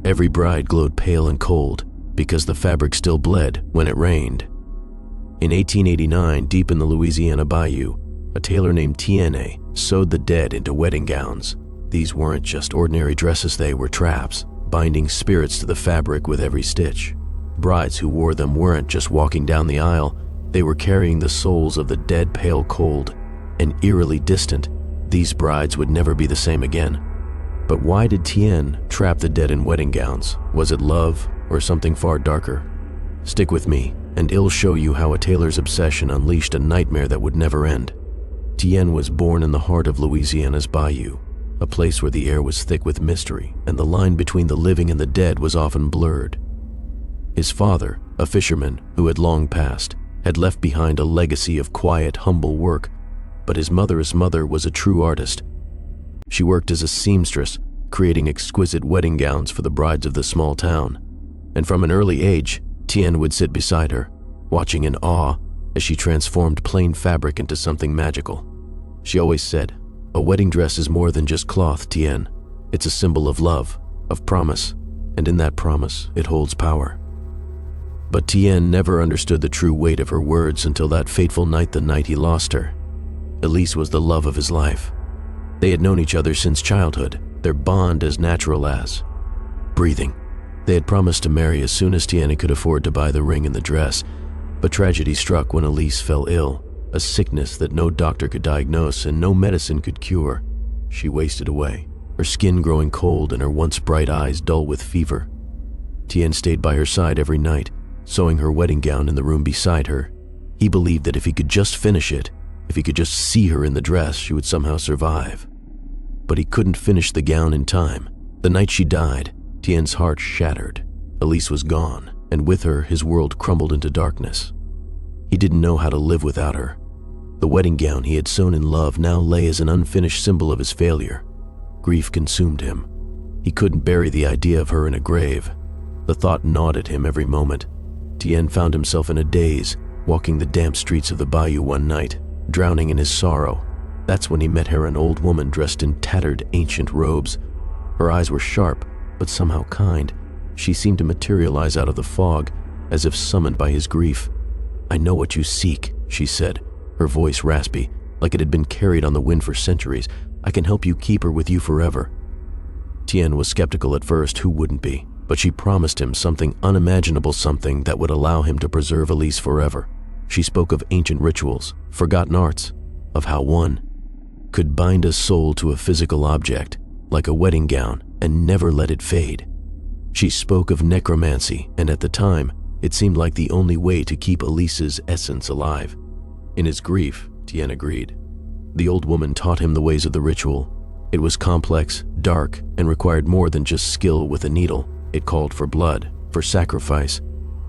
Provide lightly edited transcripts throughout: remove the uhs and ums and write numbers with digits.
Every bride glowed pale and cold because the fabric still bled when it rained. In 1889, deep in the Louisiana Bayou, a tailor named Étienne sewed the dead into wedding gowns. These weren't just ordinary dresses, they were traps, binding spirits to the fabric with every stitch. Brides who wore them weren't just walking down the aisle, they were carrying the souls of the dead pale cold and eerily distant. These brides would never be the same again. But why did Étienne trap the dead in wedding gowns? Was it love or something far darker? Stick with me, and I'll show you how a tailor's obsession unleashed a nightmare that would never end. Étienne was born in the heart of Louisiana's Bayou, a place where the air was thick with mystery and the line between the living and the dead was often blurred. His father, a fisherman who had long passed, had left behind a legacy of quiet, humble work, but his mother's mother was a true artist. She worked as a seamstress, creating exquisite wedding gowns for the brides of the small town. And from an early age, Étienne would sit beside her, watching in awe as she transformed plain fabric into something magical. She always said, "A wedding dress is more than just cloth, Étienne. It's a symbol of love, of promise, and in that promise, it holds power." But Étienne never understood the true weight of her words until that fateful night, the night he lost her. Elise was the love of his life. They had known each other since childhood, their bond as natural as breathing. They had promised to marry as soon as Étienne could afford to buy the ring and the dress, but tragedy struck when Elise fell ill, a sickness that no doctor could diagnose and no medicine could cure. She wasted away, her skin growing cold and her once bright eyes dull with fever. Étienne stayed by her side every night, sewing her wedding gown in the room beside her. He believed that if he could just finish it, if he could just see her in the dress, she would somehow survive. But he couldn't finish the gown in time. The night she died, Étienne's heart shattered. Elise was gone, and with her, his world crumbled into darkness. He didn't know how to live without her. The wedding gown he had sewn in love now lay as an unfinished symbol of his failure. Grief consumed him. He couldn't bury the idea of her in a grave. The thought gnawed at him every moment. Étienne found himself in a daze, walking the damp streets of the bayou one night, drowning in his sorrow. That's when he met her, an old woman dressed in tattered, ancient robes. Her eyes were sharp, but somehow kind. She seemed to materialize out of the fog, as if summoned by his grief. "I know what you seek," she said, her voice raspy, like it had been carried on the wind for centuries. "I can help you keep her with you forever." Étienne was skeptical at first, who wouldn't be? But she promised him something unimaginable, something that would allow him to preserve Elise forever. She spoke of ancient rituals, forgotten arts, of how one could bind a soul to a physical object, like a wedding gown, and never let it fade. She spoke of necromancy, and at the time, it seemed like the only way to keep Elise's essence alive. In his grief, Étienne agreed. The old woman taught him the ways of the ritual. It was complex, dark, and required more than just skill with a needle. It called for blood, for sacrifice.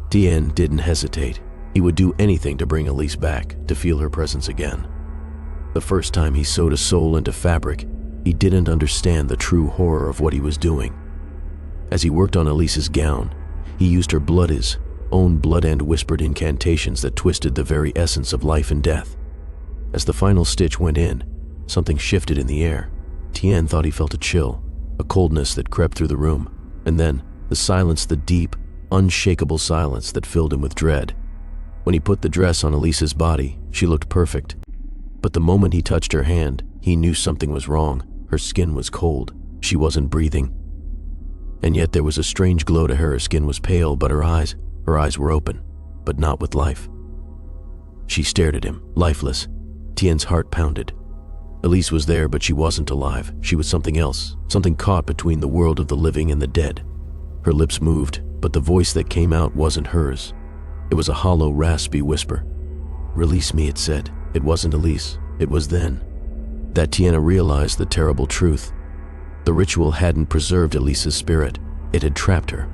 Étienne didn't hesitate. He would do anything to bring Elise back, to feel her presence again. The first time he sewed a soul into fabric, he didn't understand the true horror of what he was doing. As he worked on Elise's gown, he used her blood's own blood and whispered incantations that twisted the very essence of life and death. As the final stitch went in, something shifted in the air. Étienne thought he felt a chill, a coldness that crept through the room, and then the silence, the deep, unshakable silence that filled him with dread. When he put the dress on Elise's body, she looked perfect. But the moment he touched her hand, he knew something was wrong. Her skin was cold. She wasn't breathing. And yet there was a strange glow to her. Her skin was pale, but her eyes were open, but not with life. She stared at him, lifeless. Étienne's heart pounded. Elise was there, but she wasn't alive. She was something else, something caught between the world of the living and the dead. Her lips moved, but the voice that came out wasn't hers. It was a hollow, raspy whisper. "Release me," it said. It wasn't Elise. It was then that Étienne realized the terrible truth. The ritual hadn't preserved Elise's spirit. It had trapped her.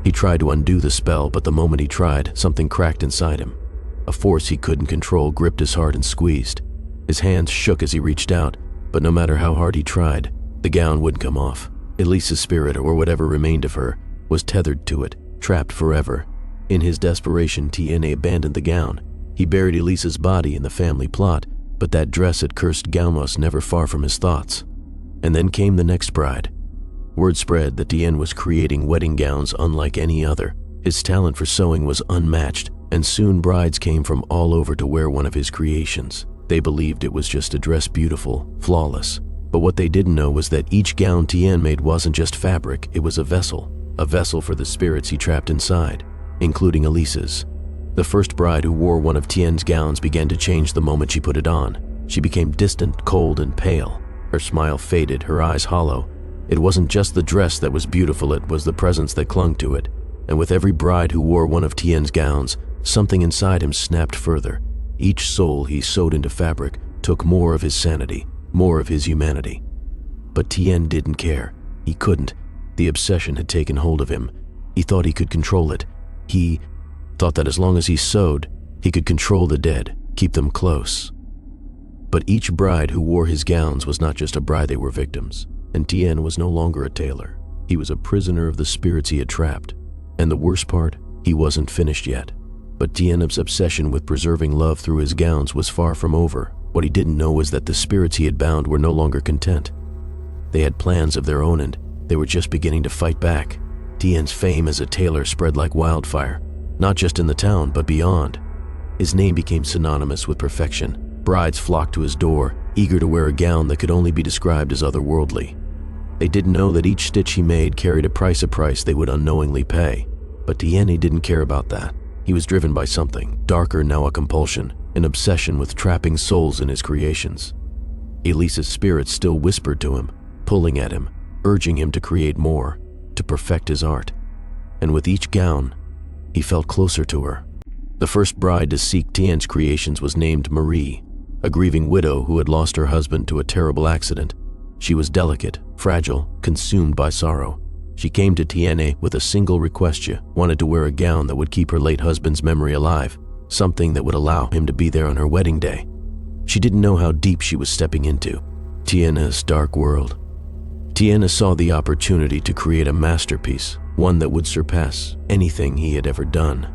He tried to undo the spell, but the moment he tried, something cracked inside him. A force he couldn't control gripped his heart and squeezed. His hands shook as he reached out, but no matter how hard he tried, the gown wouldn't come off. Elise's spirit, or whatever remained of her, was tethered to it, trapped forever. In his desperation, Étienne abandoned the gown. He buried Elise's body in the family plot, but that dress had cursed Galmos never far from his thoughts. And then came the next bride. Word spread that Étienne was creating wedding gowns unlike any other. His talent for sewing was unmatched, and soon brides came from all over to wear one of his creations. They believed it was just a dress beautiful, flawless. But what they didn't know was that each gown Étienne made wasn't just fabric, it was a vessel for the spirits he trapped inside, including Elise's. The first bride who wore one of Étienne's gowns began to change the moment she put it on. She became distant, cold, and pale. Her smile faded, her eyes hollow. It wasn't just the dress that was beautiful, it was the presence that clung to it. And with every bride who wore one of Étienne's gowns, something inside him snapped further. Each soul he sewed into fabric took more of his sanity, more of his humanity. But Étienne didn't care. He couldn't. The obsession had taken hold of him. He thought he could control it. He thought that as long as he sewed, he could control the dead, keep them close. But each bride who wore his gowns was not just a bride, they were victims. And Étienne was no longer a tailor. He was a prisoner of the spirits he had trapped. And the worst part, he wasn't finished yet. But Étienne's obsession with preserving love through his gowns was far from over. What he didn't know was that the spirits he had bound were no longer content. They had plans of their own, and they were just beginning to fight back. Étienne's fame as a tailor spread like wildfire, not just in the town, but beyond. His name became synonymous with perfection. Brides flocked to his door, eager to wear a gown that could only be described as otherworldly. They didn't know that each stitch he made carried a price they would unknowingly pay. But Étienne didn't care about that. He was driven by something, darker now, a compulsion, an obsession with trapping souls in his creations. Elise's spirit still whispered to him, pulling at him, urging him to create more, to perfect his art. And with each gown, he felt closer to her. The first bride to seek Étienne's creations was named Marie, a grieving widow who had lost her husband to a terrible accident. She was delicate, fragile, consumed by sorrow. She came to Étienne with a single request. She wanted to wear a gown that would keep her late husband's memory alive, something that would allow him to be there on her wedding day. She didn't know how deep she was stepping into, Étienne's dark world. Étienne saw the opportunity to create a masterpiece, one that would surpass anything he had ever done.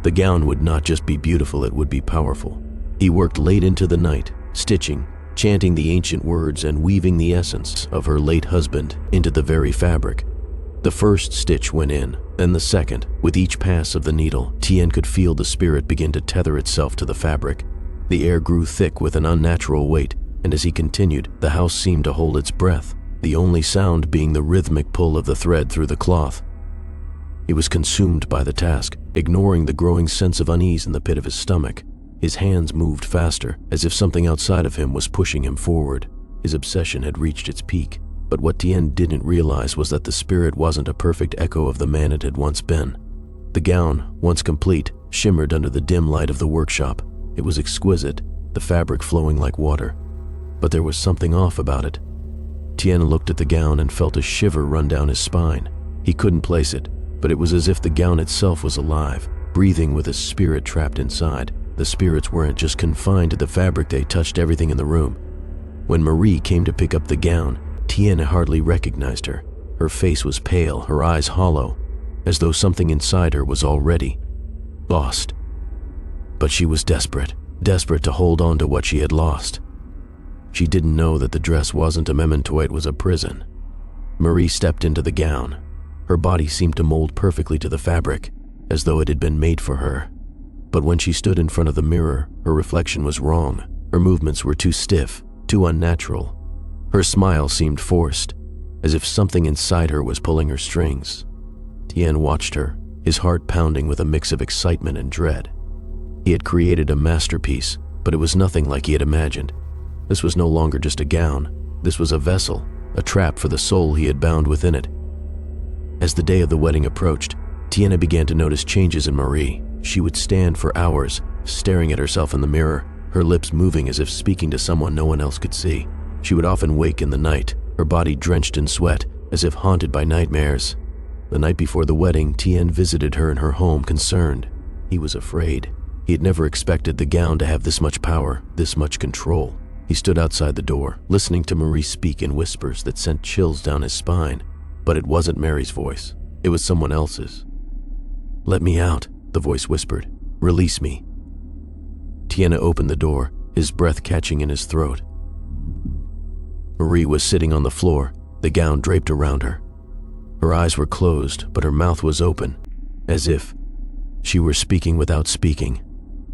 The gown would not just be beautiful, it would be powerful. He worked late into the night, stitching, chanting the ancient words and weaving the essence of her late husband into the very fabric. The first stitch went in, then the second. With each pass of the needle, Étienne could feel the spirit begin to tether itself to the fabric. The air grew thick with an unnatural weight, and as he continued, the house seemed to hold its breath, the only sound being the rhythmic pull of the thread through the cloth. He was consumed by the task, ignoring the growing sense of unease in the pit of his stomach. His hands moved faster, as if something outside of him was pushing him forward. His obsession had reached its peak. But what Étienne didn't realize was that the spirit wasn't a perfect echo of the man it had once been. The gown, once complete, shimmered under the dim light of the workshop. It was exquisite, the fabric flowing like water. But there was something off about it. Étienne looked at the gown and felt a shiver run down his spine. He couldn't place it, but it was as if the gown itself was alive, breathing with a spirit trapped inside. The spirits weren't just confined to the fabric, they touched everything in the room. When Marie came to pick up the gown, Étienne hardly recognized her. Her face was pale, her eyes hollow, as though something inside her was already lost. But she was desperate to hold on to what she had lost. She didn't know that the dress wasn't a memento, it was a prison. Marie stepped into the gown. Her body seemed to mold perfectly to the fabric, as though it had been made for her. But when she stood in front of the mirror, her reflection was wrong. Her movements were too stiff, too unnatural. Her smile seemed forced, as if something inside her was pulling her strings. Étienne watched her, his heart pounding with a mix of excitement and dread. He had created a masterpiece, but it was nothing like he had imagined. This was no longer just a gown. This was a vessel, a trap for the soul he had bound within it. As the day of the wedding approached, Étienne began to notice changes in Marie. She would stand for hours, staring at herself in the mirror, her lips moving as if speaking to someone no one else could see. She would often wake in the night, her body drenched in sweat, as if haunted by nightmares. The night before the wedding, Étienne visited her in her home, concerned. He was afraid. He had never expected the gown to have this much power, this much control. He stood outside the door, listening to Marie speak in whispers that sent chills down his spine. But it wasn't Mary's voice. It was someone else's. "Let me out," the voice whispered. "Release me." Étienne opened the door, his breath catching in his throat. Marie was sitting on the floor, the gown draped around her. Her eyes were closed, but her mouth was open, as if she were speaking without speaking.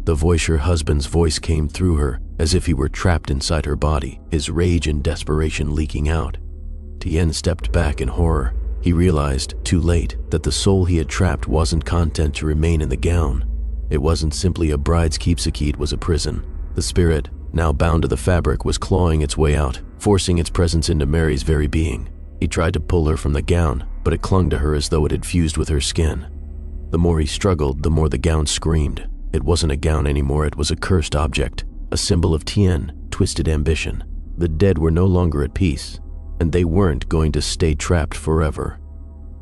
The voice, her husband's voice, came through her, as if he were trapped inside her body, his rage and desperation leaking out. Étienne stepped back in horror. He realized, too late, that the soul he had trapped wasn't content to remain in the gown. It wasn't simply a bride's keepsake, it was a prison. The spirit, now bound to the fabric, was clawing its way out, forcing its presence into Mary's very being. He tried to pull her from the gown, but it clung to her as though it had fused with her skin. The more he struggled, the more the gown screamed. It wasn't a gown anymore, it was a cursed object, a symbol of Étienne's twisted ambition. The dead were no longer at peace, and they weren't going to stay trapped forever.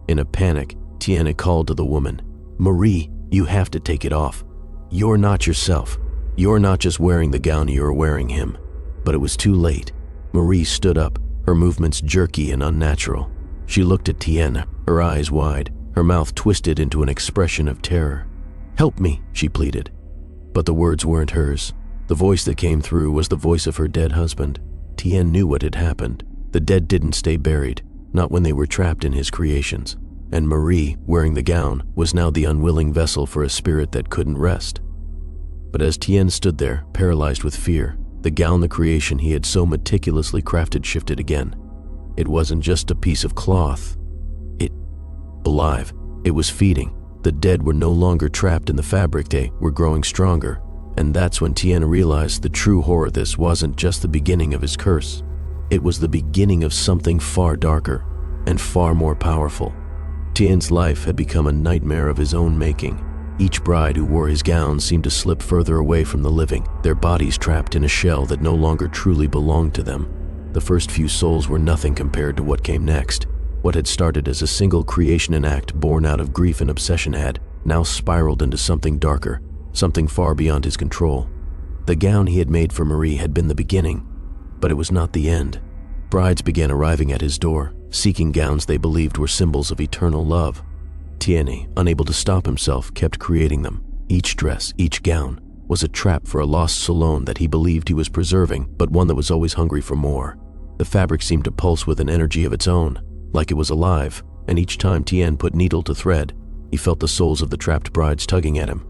In a panic, Étienne called to the woman, "Marie, you have to take it off. You're not yourself. You're not just wearing the gown, you're wearing him." But it was too late. Marie stood up, her movements jerky and unnatural. She looked at Étienne, her eyes wide, her mouth twisted into an expression of terror. "Help me," she pleaded. But the words weren't hers. The voice that came through was the voice of her dead husband. Étienne knew what had happened. The dead didn't stay buried, not when they were trapped in his creations. And Marie, wearing the gown, was now the unwilling vessel for a spirit that couldn't rest. But as Étienne stood there, paralyzed with fear, the gown, the creation he had so meticulously crafted, shifted again. It wasn't just a piece of cloth. Alive. It was feeding. The dead were no longer trapped in the fabric, they were growing stronger. And that's when Étienne realized the true horror. This wasn't just the beginning of his curse. It was the beginning of something far darker and far more powerful. Étienne's life had become a nightmare of his own making. Each bride who wore his gown seemed to slip further away from the living, their bodies trapped in a shell that no longer truly belonged to them. The first few souls were nothing compared to what came next. What had started as a single creation and act born out of grief and obsession had now spiraled into something darker, something far beyond his control. The gown he had made for Marie had been the beginning, but it was not the end. Brides began arriving at his door, seeking gowns they believed were symbols of eternal love. Étienne, unable to stop himself, kept creating them. Each dress, each gown, was a trap for a lost soul that he believed he was preserving, but one that was always hungry for more. The fabric seemed to pulse with an energy of its own, like it was alive, and each time Étienne put needle to thread, he felt the souls of the trapped brides tugging at him.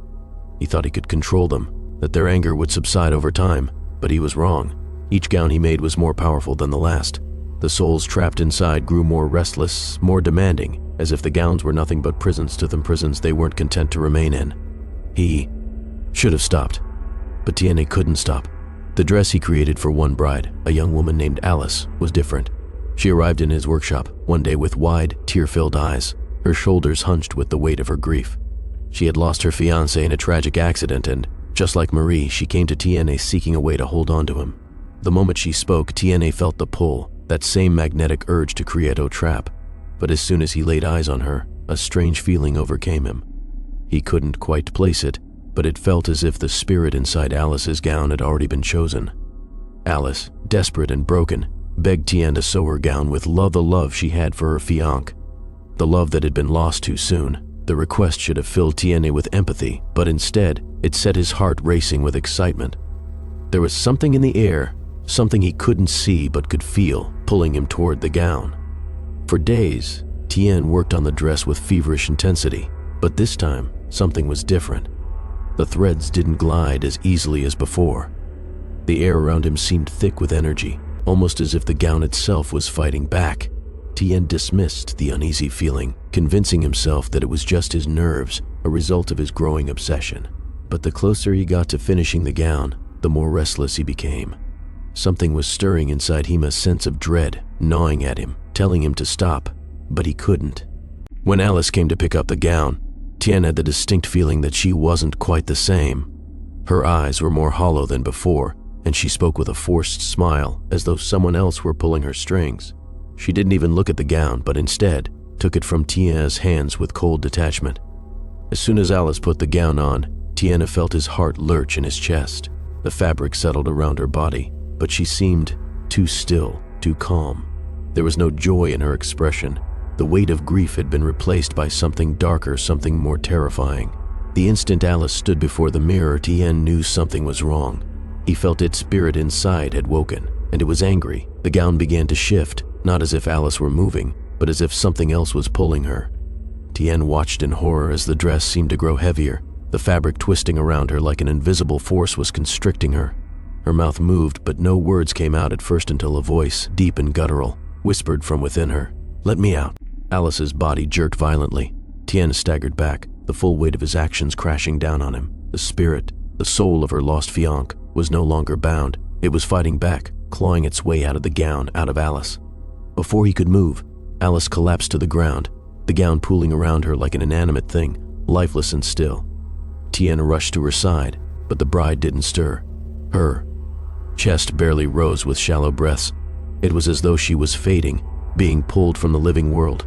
He thought he could control them, that their anger would subside over time, but he was wrong. Each gown he made was more powerful than the last. The souls trapped inside grew more restless, more demanding, as if the gowns were nothing but prisons to them, prisons they weren't content to remain in. He should have stopped, but Étienne couldn't stop. The dress he created for one bride, a young woman named Alice, was different. She arrived in his workshop one day with wide, tear-filled eyes, her shoulders hunched with the weight of her grief. She had lost her fiancé in a tragic accident, and, just like Marie, she came to Étienne seeking a way to hold on to him. The moment she spoke, Étienne felt the pull, that same magnetic urge to create a trap. But as soon as he laid eyes on her, a strange feeling overcame him. He couldn't quite place it, but it felt as if the spirit inside Alice's gown had already been chosen. Alice, desperate and broken, begged Étienne to sew her gown with the love she had for her fiancé, the love that had been lost too soon. The request should have filled Étienne with empathy, but instead, it set his heart racing with excitement. There was something in the air, something he couldn't see but could feel, pulling him toward the gown. For days, Étienne worked on the dress with feverish intensity, but this time, something was different. The threads didn't glide as easily as before. The air around him seemed thick with energy, almost as if the gown itself was fighting back. Étienne dismissed the uneasy feeling, convincing himself that it was just his nerves, a result of his growing obsession. But the closer he got to finishing the gown, the more restless he became. Something was stirring inside him, a sense of dread, gnawing at him, telling him to stop, but he couldn't. When Alice came to pick up the gown, Étienne had the distinct feeling that she wasn't quite the same. Her eyes were more hollow than before, and she spoke with a forced smile, as though someone else were pulling her strings. She didn't even look at the gown, but instead took it from Étienne's hands with cold detachment. As soon as Alice put the gown on, Étienne felt his heart lurch in his chest. The fabric settled around her body, but she seemed too still, too calm. There was no joy in her expression. The weight of grief had been replaced by something darker, something more terrifying. The instant Alice stood before the mirror, Étienne knew something was wrong. He felt its spirit inside had woken, and it was angry. The gown began to shift, not as if Alice were moving, but as if something else was pulling her. Étienne watched in horror as the dress seemed to grow heavier, the fabric twisting around her like an invisible force was constricting her. Her mouth moved, but no words came out at first until a voice, deep and guttural, whispered from within her, "Let me out." Alice's body jerked violently. Étienne staggered back, the full weight of his actions crashing down on him. The spirit, the soul of her lost fiancé, was no longer bound. It was fighting back, clawing its way out of the gown, out of Alice. Before he could move, Alice collapsed to the ground, the gown pooling around her like an inanimate thing, lifeless and still. Étienne rushed to her side, but the bride didn't stir. Her chest barely rose with shallow breaths. It was as though she was fading, being pulled from the living world.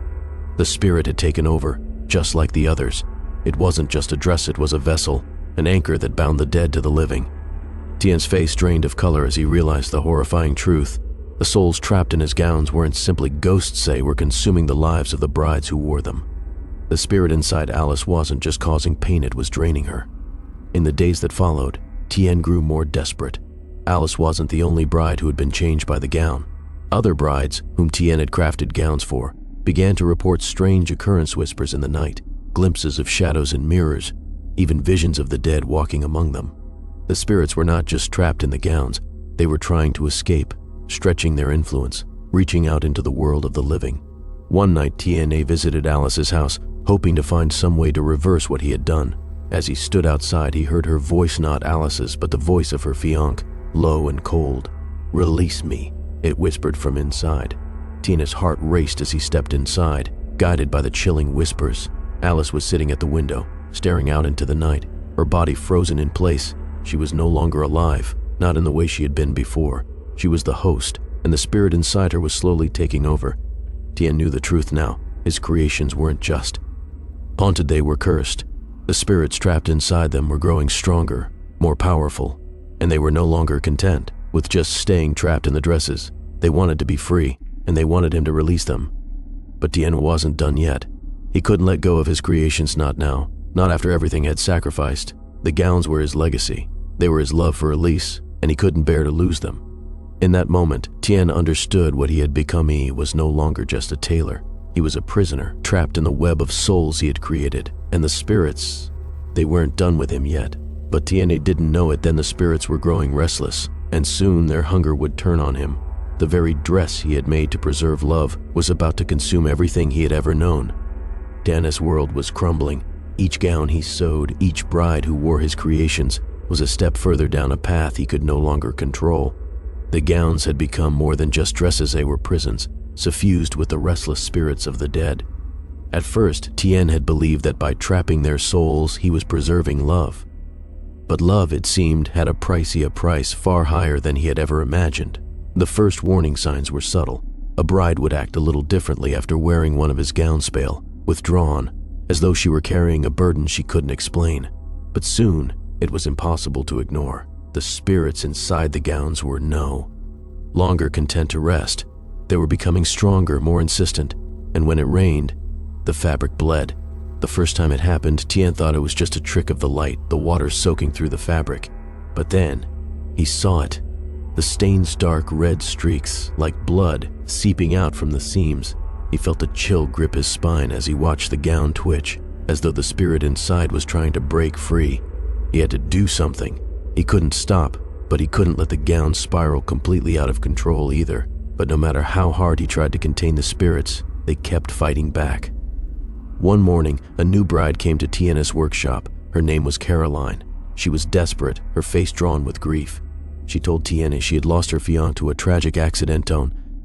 The spirit had taken over, just like the others. It wasn't just a dress, it was a vessel, an anchor that bound the dead to the living. Étienne's face drained of color as he realized the horrifying truth. The souls trapped in his gowns weren't simply ghosts, they were consuming the lives of the brides who wore them. The spirit inside Alice wasn't just causing pain, it was draining her. In the days that followed, Étienne grew more desperate. Alice wasn't the only bride who had been changed by the gown. Other brides, whom Étienne had crafted gowns for, began to report strange occurrence whispers in the night, glimpses of shadows in mirrors, even visions of the dead walking among them. The spirits were not just trapped in the gowns, they were trying to escape, stretching their influence, reaching out into the world of the living. One night, Étienne visited Alice's house, hoping to find some way to reverse what he had done. As he stood outside, he heard her voice, not Alice's, but the voice of her fiancé, low and cold. "Release me," it whispered from inside. Étienne's heart raced as he stepped inside, guided by the chilling whispers. Alice was sitting at the window, staring out into the night, her body frozen in place. She was no longer alive, not in the way she had been before. She was the host, and the spirit inside her was slowly taking over. Étienne knew the truth now. His creations weren't just haunted, they were cursed. The spirits trapped inside them were growing stronger, more powerful, and they were no longer content with just staying trapped in the dresses. They wanted to be free, and they wanted him to release them. But Étienne wasn't done yet. He couldn't let go of his creations, not now, not after everything had sacrificed. The gowns were his legacy. They were his love for Elise, and he couldn't bear to lose them. In that moment, Étienne understood what he had become. He was no longer just a tailor. He was a prisoner, trapped in the web of souls he had created. And the spirits, they weren't done with him yet. But Étienne didn't know it then. The spirits were growing restless, and soon their hunger would turn on him. The very dress he had made to preserve love was about to consume everything he had ever known. Étienne's world was crumbling. Each gown he sewed, each bride who wore his creations, was a step further down a path he could no longer control. The gowns had become more than just dresses, they were prisons, suffused with the restless spirits of the dead. At first, Étienne had believed that by trapping their souls, he was preserving love. But love, it seemed, had a price far higher than he had ever imagined. The first warning signs were subtle. A bride would act a little differently after wearing one of his gowns, pale, withdrawn, as though she were carrying a burden she couldn't explain. But soon, it was impossible to ignore. The spirits inside the gowns were no longer content to rest. They were becoming stronger, more insistent, and when it rained, the fabric bled. The first time it happened, Étienne thought it was just a trick of the light, the water soaking through the fabric. But then, he saw it. The stains, dark red streaks, like blood, seeping out from the seams. He felt a chill grip his spine as he watched the gown twitch, as though the spirit inside was trying to break free. He had to do something. He couldn't stop, but he couldn't let the gown spiral completely out of control either. But no matter how hard he tried to contain the spirits, they kept fighting back. One morning, a new bride came to Étienne's workshop. Her name was Caroline. She was desperate, her face drawn with grief. She told Étienne she had lost her fiancé to a tragic accident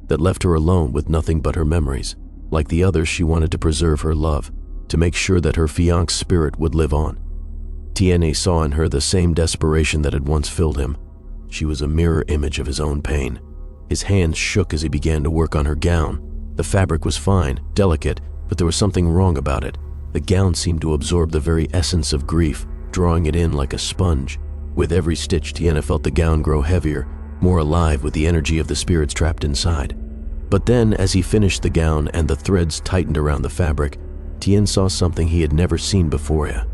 that left her alone with nothing but her memories. Like the others, she wanted to preserve her love, to make sure that her fiancé's spirit would live on. Étienne saw in her the same desperation that had once filled him. She was a mirror image of his own pain. His hands shook as he began to work on her gown. The fabric was fine, delicate, but there was something wrong about it. The gown seemed to absorb the very essence of grief, drawing it in like a sponge. With every stitch, Étienne felt the gown grow heavier, more alive with the energy of the spirits trapped inside. But then, as he finished the gown and the threads tightened around the fabric, Étienne saw something he had never seen before. A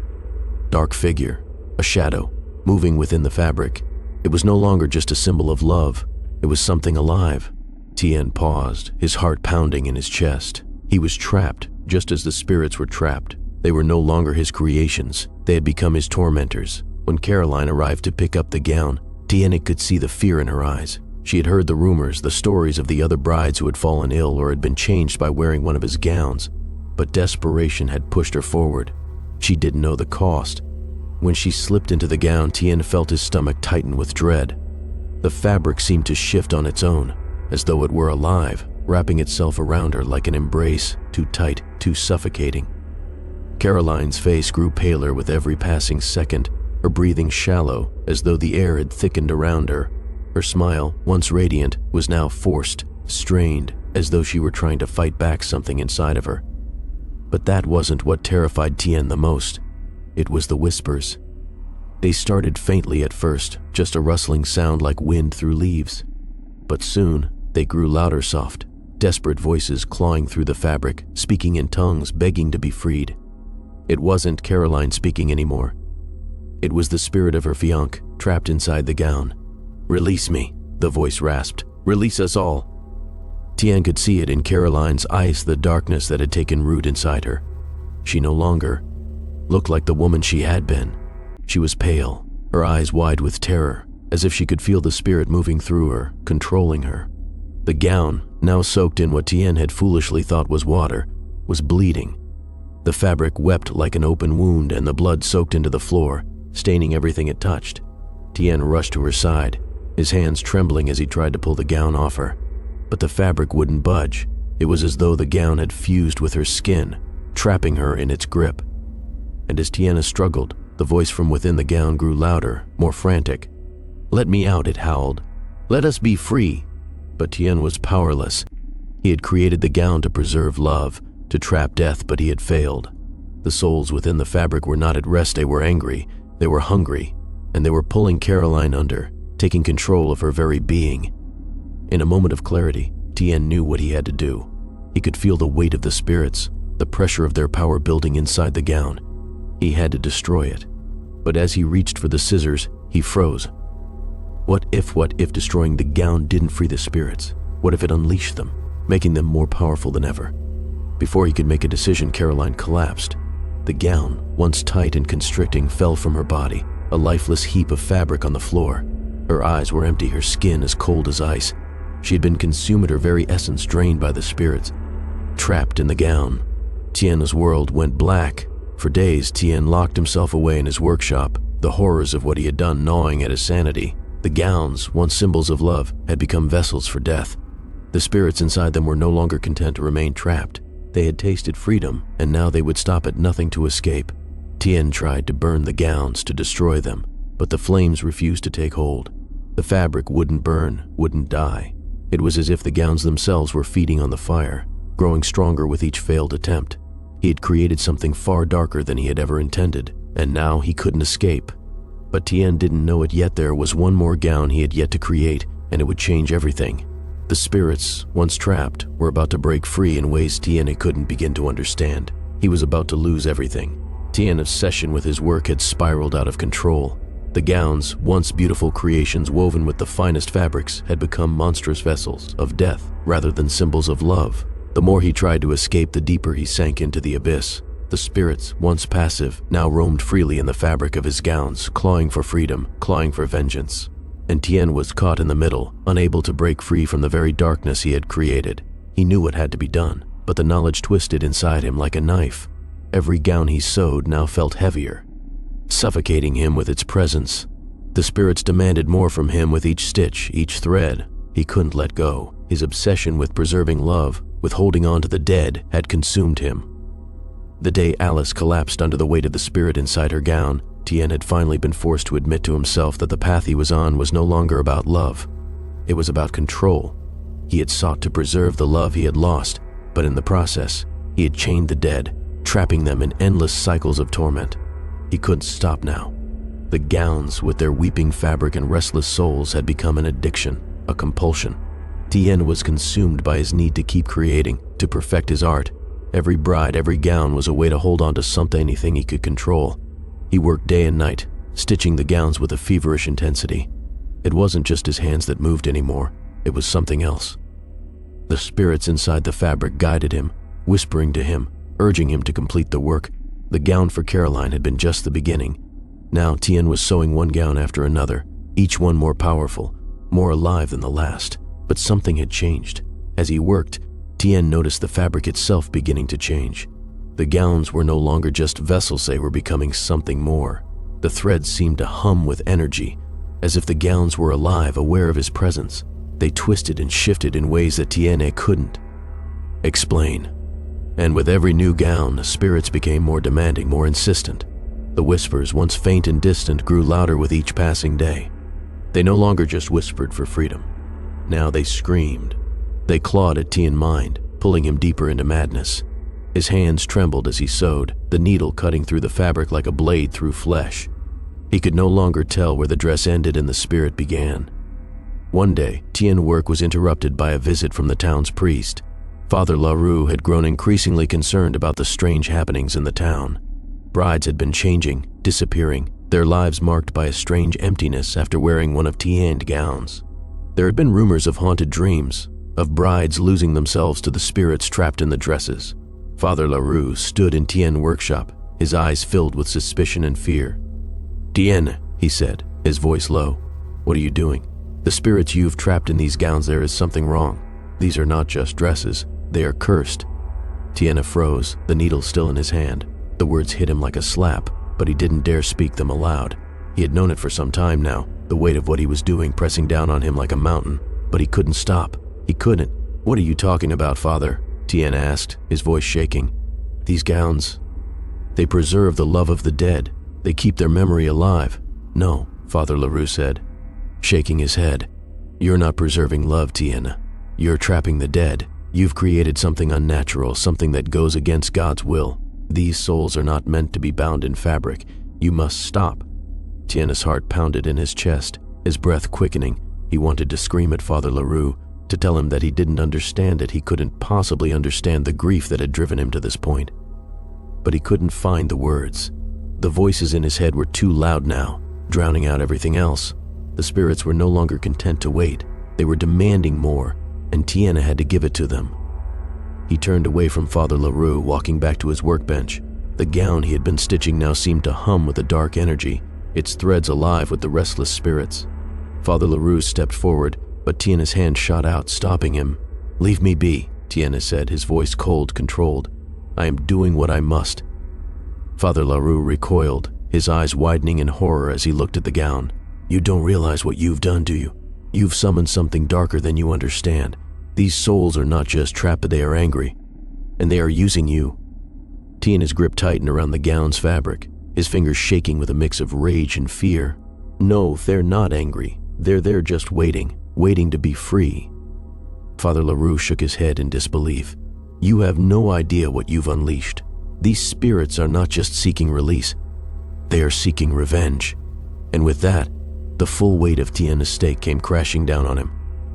dark figure, a shadow, moving within the fabric. It was no longer just a symbol of love. It was something alive. Étienne paused, his heart pounding in his chest. He was trapped, just as the spirits were trapped. They were no longer his creations. They had become his tormentors. When Caroline arrived to pick up the gown, Étienne could see the fear in her eyes. She had heard the rumors, the stories of the other brides who had fallen ill or had been changed by wearing one of his gowns. But desperation had pushed her forward. She didn't know the cost. When she slipped into the gown, Étienne felt his stomach tighten with dread. The fabric seemed to shift on its own, as though it were alive, wrapping itself around her like an embrace, too tight, too suffocating. Caroline's face grew paler with every passing second, her breathing shallow, as though the air had thickened around her. Her smile, once radiant, was now forced, strained, as though she were trying to fight back something inside of her. But that wasn't what terrified Étienne the most. It was the whispers. They started faintly at first, just a rustling sound like wind through leaves. But soon, they grew louder, soft, desperate voices clawing through the fabric, speaking in tongues, begging to be freed. It wasn't Caroline speaking anymore. It was the spirit of her fiancé, trapped inside the gown. "Release me," the voice rasped. "Release us all." Étienne could see it in Caroline's eyes, the darkness that had taken root inside her. She no longer looked like the woman she had been. She was pale, her eyes wide with terror, as if she could feel the spirit moving through her, controlling her. The gown, now soaked in what Étienne had foolishly thought was water, was bleeding. The fabric wept like an open wound, and the blood soaked into the floor, staining everything it touched. Étienne rushed to her side, his hands trembling as he tried to pull the gown off her. But the fabric wouldn't budge. It was as though the gown had fused with her skin, trapping her in its grip. And as Étienne struggled, the voice from within the gown grew louder, more frantic. "Let me out," it howled. "Let us be free." But Étienne was powerless. He had created the gown to preserve love, to trap death, but he had failed. The souls within the fabric were not at rest. They were angry, they were hungry, and they were pulling Caroline under, taking control of her very being. In a moment of clarity, Étienne knew what he had to do. He could feel the weight of the spirits, the pressure of their power building inside the gown. He had to destroy it. But as he reached for the scissors, he froze. What if destroying the gown didn't free the spirits? What if it unleashed them, making them more powerful than ever? Before he could make a decision, Caroline collapsed. The gown, once tight and constricting, fell from her body, a lifeless heap of fabric on the floor. Her eyes were empty, her skin as cold as ice. She had been consumed, her very essence drained by the spirits. Trapped in the gown, Étienne's world went black. For days, Étienne locked himself away in his workshop, the horrors of what he had done gnawing at his sanity. The gowns, once symbols of love, had become vessels for death. The spirits inside them were no longer content to remain trapped. They had tasted freedom, and now they would stop at nothing to escape. Étienne tried to burn the gowns, to destroy them, but the flames refused to take hold. The fabric wouldn't burn, wouldn't die. It was as if the gowns themselves were feeding on the fire, growing stronger with each failed attempt. He had created something far darker than he had ever intended, and now he couldn't escape. But Étienne didn't know it yet. There was one more gown he had yet to create, and it would change everything. The spirits, once trapped, were about to break free in ways Étienne couldn't begin to understand. He was about to lose everything. Étienne's obsession with his work had spiraled out of control. The gowns, once beautiful creations woven with the finest fabrics, had become monstrous vessels of death rather than symbols of love. The more he tried to escape, the deeper he sank into the abyss. The spirits, once passive, now roamed freely in the fabric of his gowns, clawing for freedom, clawing for vengeance. And Étienne was caught in the middle, unable to break free from the very darkness he had created. He knew what had to be done, but the knowledge twisted inside him like a knife. Every gown he sewed now felt heavier, suffocating him with its presence. The spirits demanded more from him with each stitch, each thread. He couldn't let go. His obsession with preserving love, with holding on to the dead, had consumed him. The day Alice collapsed under the weight of the spirit inside her gown, Étienne had finally been forced to admit to himself that the path he was on was no longer about love. It was about control. He had sought to preserve the love he had lost, but in the process, he had chained the dead, trapping them in endless cycles of torment. He couldn't stop now. The gowns, with their weeping fabric and restless souls, had become an addiction, a compulsion. Étienne was consumed by his need to keep creating, to perfect his art. Every bride, every gown was a way to hold on to something, anything he could control. He worked day and night, stitching the gowns with a feverish intensity. It wasn't just his hands that moved anymore, it was something else. The spirits inside the fabric guided him, whispering to him, urging him to complete the work. The gown for Caroline had been just the beginning. Now Étienne was sewing one gown after another, each one more powerful, more alive than the last. But something had changed. As he worked, Étienne noticed the fabric itself beginning to change. The gowns were no longer just vessels, they were becoming something more. The threads seemed to hum with energy, as if the gowns were alive, aware of his presence. They twisted and shifted in ways that Étienne couldn't explain. And with every new gown, the spirits became more demanding, more insistent. The whispers, once faint and distant, grew louder with each passing day. They no longer just whispered for freedom. Now they screamed. They clawed at Étienne's mind, pulling him deeper into madness. His hands trembled as he sewed, the needle cutting through the fabric like a blade through flesh. He could no longer tell where the dress ended and the spirit began. One day, Étienne's work was interrupted by a visit from the town's priest. Father LaRue had grown increasingly concerned about the strange happenings in the town. Brides had been changing, disappearing, their lives marked by a strange emptiness after wearing one of Étienne's gowns. There had been rumors of haunted dreams, of brides losing themselves to the spirits trapped in the dresses. Father LaRue stood in Étienne's workshop, his eyes filled with suspicion and fear. "Étienne," he said, his voice low, "what are you doing? The spirits you've trapped in these gowns, there is something wrong. These are not just dresses, they are cursed." Étienne froze, the needle still in his hand. The words hit him like a slap, but he didn't dare speak them aloud. He had known it for some time now, the weight of what he was doing pressing down on him like a mountain, but he couldn't stop. He couldn't. "What are you talking about, Father?" Étienne asked, his voice shaking. "These gowns, they preserve the love of the dead. They keep their memory alive." "No," Father LaRue said, shaking his head. "You're not preserving love, Étienne. You're trapping the dead. You've created something unnatural, something that goes against God's will. These souls are not meant to be bound in fabric. You must stop." Étienne's heart pounded in his chest, his breath quickening. He wanted to scream at Father LaRue, to tell him that he didn't understand it. He couldn't possibly understand the grief that had driven him to this point. But he couldn't find the words. The voices in his head were too loud now, drowning out everything else. The spirits were no longer content to wait. They were demanding more, and Étienne had to give it to them. He turned away from Father LaRue, walking back to his workbench. The gown he had been stitching now seemed to hum with a dark energy, its threads alive with the restless spirits. Father LaRue stepped forward, but Étienne's hand shot out, stopping him. "Leave me be," Étienne said, his voice cold, controlled. "I am doing what I must." Father LaRue recoiled, his eyes widening in horror as he looked at the gown. "You don't realize what you've done, do you? You've summoned something darker than you understand. These souls are not just trapped, but they are angry, and they are using you." Étienne's grip tightened around the gown's fabric, his fingers shaking with a mix of rage and fear. "No, they're not angry. They're there just waiting to be free." Father LaRue shook his head in disbelief. "You have no idea what you've unleashed. These spirits are not just seeking release. They are seeking revenge." And with that, the full weight of Étienne's stake came crashing down on him.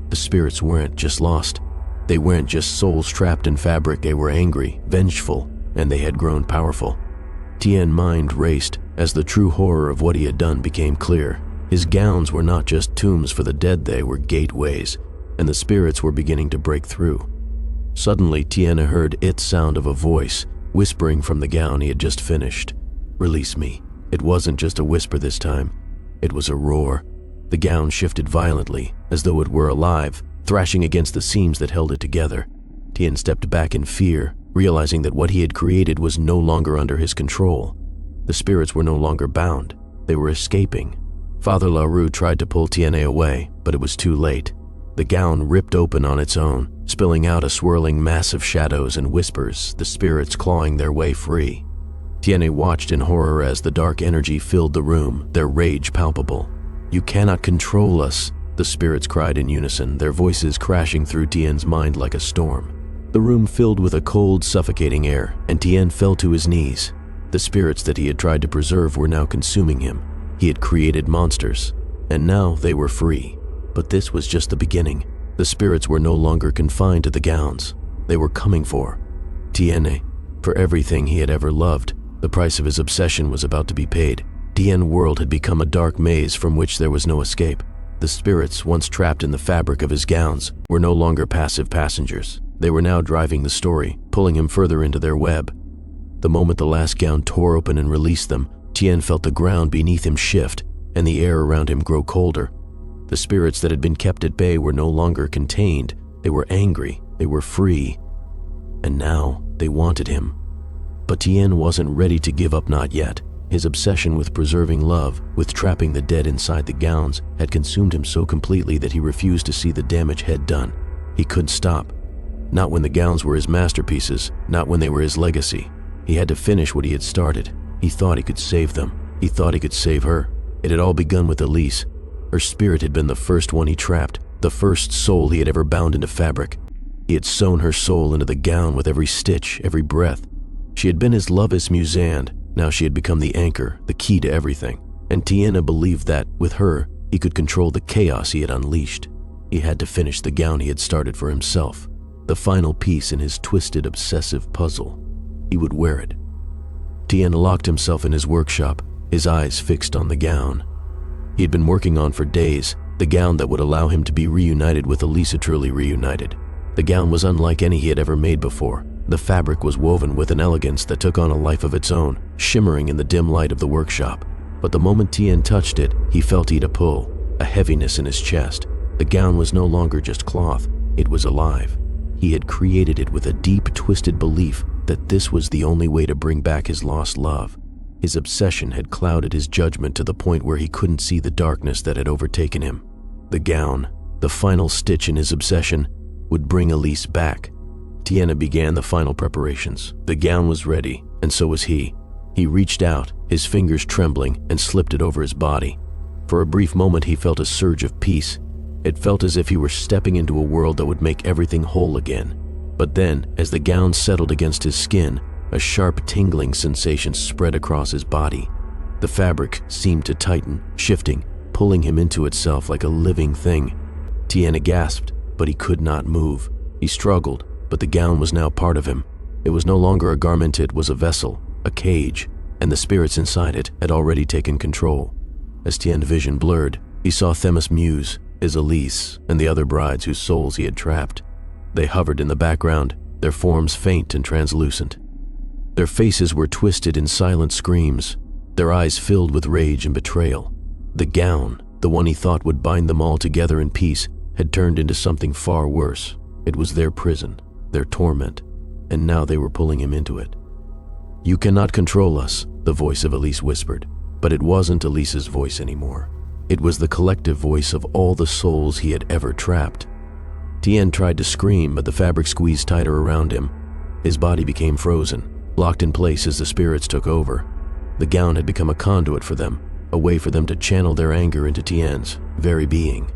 The spirits weren't just lost. They weren't just souls trapped in fabric. They were angry, vengeful, and they had grown powerful. Étienne's mind raced as the true horror of what he had done became clear. His gowns were not just tombs for the dead, they were gateways, and the spirits were beginning to break through. Suddenly, Étienne heard its sound of a voice, whispering from the gown he had just finished. "Release me." It wasn't just a whisper this time. It was a roar. The gown shifted violently, as though it were alive, thrashing against the seams that held it together. Étienne stepped back in fear, realizing that what he had created was no longer under his control. The spirits were no longer bound. They were escaping. Father LaRue tried to pull Étienne away, but it was too late. The gown ripped open on its own, spilling out a swirling mass of shadows and whispers, the spirits clawing their way free. Étienne watched in horror as the dark energy filled the room, their rage palpable. "You cannot control us," the spirits cried in unison, their voices crashing through Étienne's mind like a storm. The room filled with a cold, suffocating air, and Étienne fell to his knees. The spirits that he had tried to preserve were now consuming him. He had created monsters, and now they were free. But this was just the beginning. The spirits were no longer confined to the gowns. They were coming for Étienne. For everything he had ever loved, the price of his obsession was about to be paid. Étienne's world had become a dark maze from which there was no escape. The spirits, once trapped in the fabric of his gowns, were no longer passive passengers. They were now driving the story, pulling him further into their web. The moment the last gown tore open and released them, Étienne felt the ground beneath him shift and the air around him grow colder. The spirits that had been kept at bay were no longer contained. They were angry, they were free, and now they wanted him. But Étienne wasn't ready to give up, not yet. His obsession with preserving love, with trapping the dead inside the gowns, had consumed him so completely that he refused to see the damage Head done. He couldn't stop. Not when the gowns were his masterpieces, not when they were his legacy. He had to finish what he had started. He thought he could save them. He thought he could save her. It had all begun with Elise. Her spirit had been the first one he trapped, the first soul he had ever bound into fabric. He had sewn her soul into the gown with every stitch, every breath. She had been his love's musand. Now she had become the anchor, the key to everything. And Étienne believed that, with her, he could control the chaos he had unleashed. He had to finish the gown he had started for himself, the final piece in his twisted, obsessive puzzle. He would wear it. Étienne locked himself in his workshop, his eyes fixed on the gown. He had been working on for days, the gown that would allow him to be reunited with Elise, truly reunited. The gown was unlike any he had ever made before. The fabric was woven with an elegance that took on a life of its own, shimmering in the dim light of the workshop. But the moment Étienne touched it, he felt it a pull, a heaviness in his chest. The gown was no longer just cloth, it was alive. He had created it with a deep, twisted belief that this was the only way to bring back his lost love. His obsession had clouded his judgment to the point where he couldn't see the darkness that had overtaken him. The gown, the final stitch in his obsession, would bring Elise back. Étienne began the final preparations. The gown was ready, and so was he. He reached out, his fingers trembling, and slipped it over his body. For a brief moment he felt a surge of peace. It felt as if he were stepping into a world that would make everything whole again. But then, as the gown settled against his skin, a sharp tingling sensation spread across his body. The fabric seemed to tighten, shifting, pulling him into itself like a living thing. Étienne gasped, but he could not move. He struggled, but the gown was now part of him. It was no longer a garment, it was a vessel, a cage, and the spirits inside it had already taken control. As Étienne's vision blurred, he saw Themis Muse, his Elise, and the other brides whose souls he had trapped. They hovered in the background, their forms faint and translucent. Their faces were twisted in silent screams, their eyes filled with rage and betrayal. The gown, the one he thought would bind them all together in peace, had turned into something far worse. It was their prison, their torment, and now they were pulling him into it. "You cannot control us," the voice of Elise whispered, but it wasn't Elise's voice anymore. It was the collective voice of all the souls he had ever trapped. Étienne tried to scream, but the fabric squeezed tighter around him. His body became frozen, locked in place as the spirits took over. The gown had become a conduit for them, a way for them to channel their anger into Étienne's very being.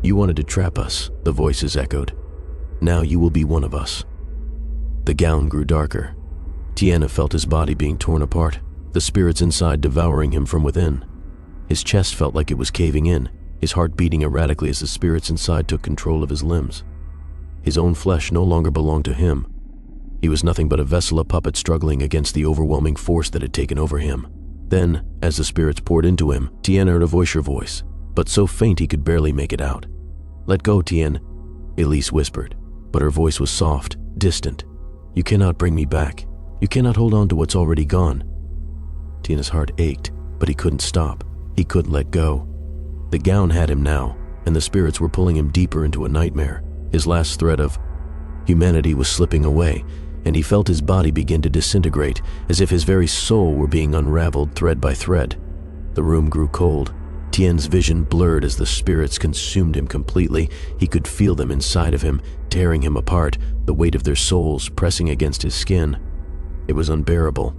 "You wanted to trap us," the voices echoed. "Now you will be one of us." The gown grew darker. Étienne felt his body being torn apart, the spirits inside devouring him from within. His chest felt like it was caving in, his heart beating erratically as the spirits inside took control of his limbs. His own flesh no longer belonged to him. He was nothing but a vessel, a puppet struggling against the overwhelming force that had taken over him. Then, as the spirits poured into him, Étienne heard a voice, but so faint he could barely make it out. "Let go, Étienne," Elise whispered, but her voice was soft, distant. "You cannot bring me back. You cannot hold on to what's already gone." Étienne's heart ached, but he couldn't stop. He couldn't let go. The gown had him now, and the spirits were pulling him deeper into a nightmare. His last thread of humanity was slipping away, and he felt his body begin to disintegrate, as if his very soul were being unraveled thread by thread. The room grew cold. Étienne's vision blurred as the spirits consumed him completely. He could feel them inside of him, tearing him apart, the weight of their souls pressing against his skin. It was unbearable.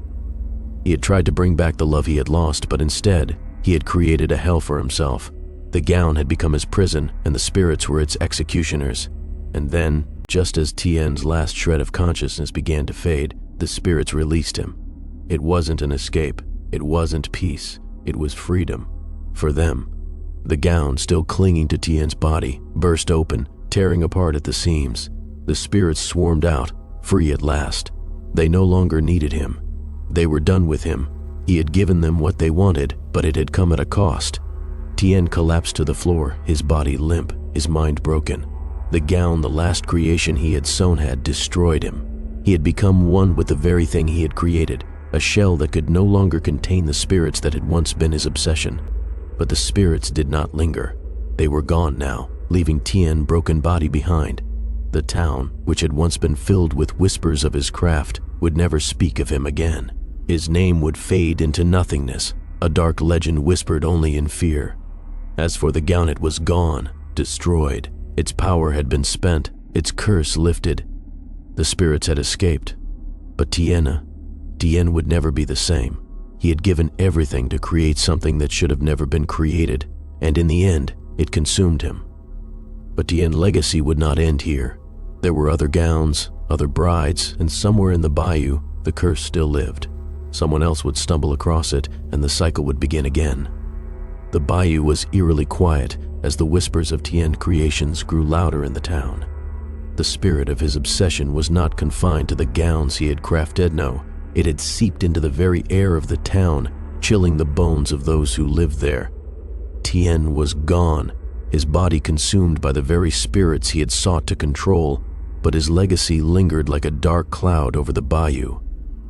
He had tried to bring back the love he had lost, but instead, he had created a hell for himself. The gown had become his prison, and the spirits were its executioners. And then, just as Étienne's last shred of consciousness began to fade, the spirits released him. It wasn't an escape. It wasn't peace. It was freedom. For them. The gown, still clinging to Étienne's body, burst open, tearing apart at the seams. The spirits swarmed out, free at last. They no longer needed him. They were done with him. He had given them what they wanted, but it had come at a cost. Étienne collapsed to the floor, his body limp, his mind broken. The gown, the last creation he had sewn, had destroyed him. He had become one with the very thing he had created, a shell that could no longer contain the spirits that had once been his obsession. But the spirits did not linger. They were gone now, leaving Étienne's broken body behind. The town, which had once been filled with whispers of his craft, would never speak of him again. His name would fade into nothingness, a dark legend whispered only in fear. As for the gown, it was gone, destroyed. Its power had been spent, its curse lifted. The spirits had escaped. But Étienne would never be the same. He had given everything to create something that should have never been created, and in the end, it consumed him. But Étienne's legacy would not end here. There were other gowns, other brides, and somewhere in the bayou, the curse still lived. Someone else would stumble across it, and the cycle would begin again. The bayou was eerily quiet as the whispers of Étienne's creations grew louder in the town. The spirit of his obsession was not confined to the gowns he had crafted, no. It had seeped into the very air of the town, chilling the bones of those who lived there. Étienne was gone, his body consumed by the very spirits he had sought to control, but his legacy lingered like a dark cloud over the bayou.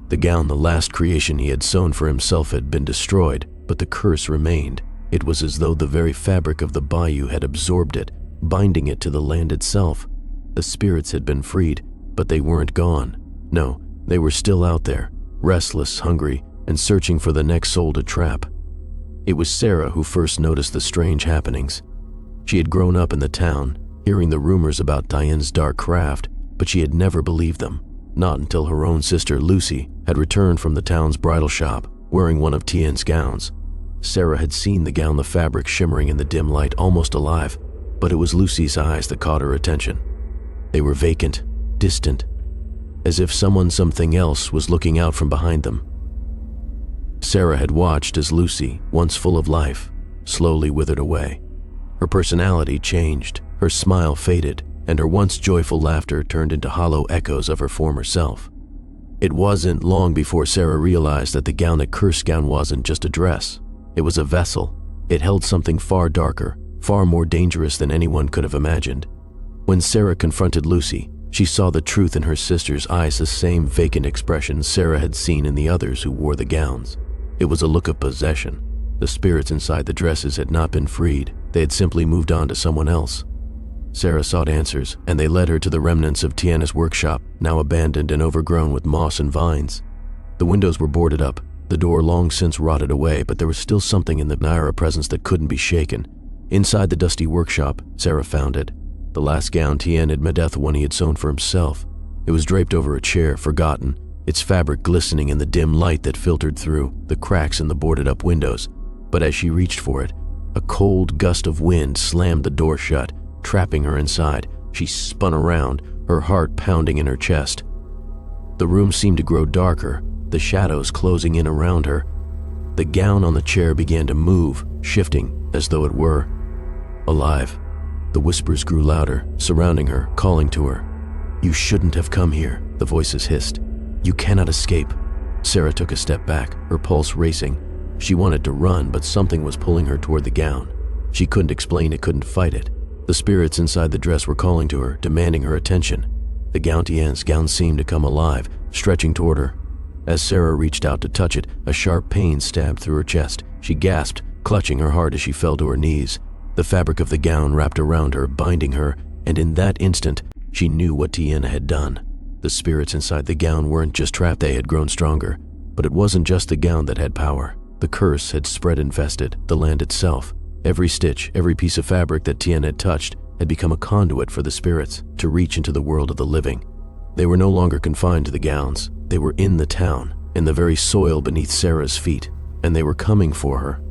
The gown, the last creation he had sewn for himself, had been destroyed, but the curse remained. It was as though the very fabric of the bayou had absorbed it, binding it to the land itself. The spirits had been freed, but they weren't gone. No, they were still out there, restless, hungry, and searching for the next soul to trap. It was Sarah who first noticed the strange happenings. She had grown up in the town, hearing the rumors about Diane's dark craft, but she had never believed them, not until her own sister Lucy had returned from the town's bridal shop, wearing one of Étienne's gowns. Sarah had seen the gown, the fabric shimmering in the dim light, almost alive, but it was Lucy's eyes that caught her attention. They were vacant, distant, as if something else was looking out from behind them. Sarah had watched as Lucy, once full of life, slowly withered away. Her personality changed, her smile faded, and her once joyful laughter turned into hollow echoes of her former self. It wasn't long before Sarah realized that the gown, that cursed gown, wasn't just a dress. It was a vessel. It held something far darker, far more dangerous than anyone could have imagined. When Sarah confronted Lucy, she saw the truth in her sister's eyes, the same vacant expression Sarah had seen in the others who wore the gowns. It was a look of possession. The spirits inside the dresses had not been freed. They had simply moved on to someone else. Sarah sought answers, and they led her to the remnants of Étienne's workshop, now abandoned and overgrown with moss and vines. The windows were boarded up, the door long since rotted away, but there was still something in the Naira presence that couldn't be shaken. Inside the dusty workshop, Sarah found it. The last gown Étienne had made, the one he had sewn for himself. It was draped over a chair, forgotten, its fabric glistening in the dim light that filtered through the cracks in the boarded-up windows. But as she reached for it, a cold gust of wind slammed the door shut, trapping her inside. She spun around, her heart pounding in her chest. The room seemed to grow darker, the shadows closing in around her. The gown on the chair began to move, shifting as though it were alive. The whispers grew louder, surrounding her, calling to her. "You shouldn't have come here," the voices hissed. "You cannot escape." Sarah took a step back, her pulse racing. She wanted to run, but something was pulling her toward the gown. She couldn't explain it, couldn't fight it. The spirits inside the dress were calling to her, demanding her attention. The Étienne's gown seemed to come alive, stretching toward her. As Sarah reached out to touch it, a sharp pain stabbed through her chest. She gasped, clutching her heart as she fell to her knees. The fabric of the gown wrapped around her, binding her, and in that instant, she knew what Étienne had done. The spirits inside the gown weren't just trapped, they had grown stronger. But it wasn't just the gown that had power. The curse had spread, infested the land itself. Every stitch, every piece of fabric that Étienne had touched had become a conduit for the spirits to reach into the world of the living. They were no longer confined to the gowns. They were in the town, in the very soil beneath Sarah's feet, and they were coming for her.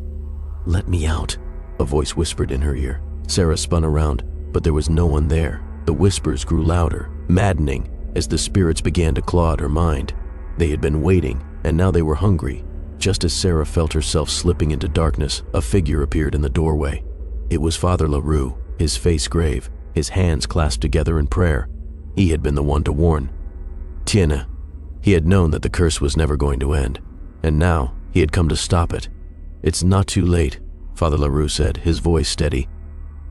"Let me out," a voice whispered in her ear. Sarah spun around, but there was no one there. The whispers grew louder, maddening, as the spirits began to claw at her mind. They had been waiting, and now they were hungry. Just as Sarah felt herself slipping into darkness, a figure appeared in the doorway. It was Father LaRue, his face grave, his hands clasped together in prayer. He had been the one to warn Étienne. He had known that the curse was never going to end, and now he had come to stop it. "It's not too late," Father LaRue said, his voice steady.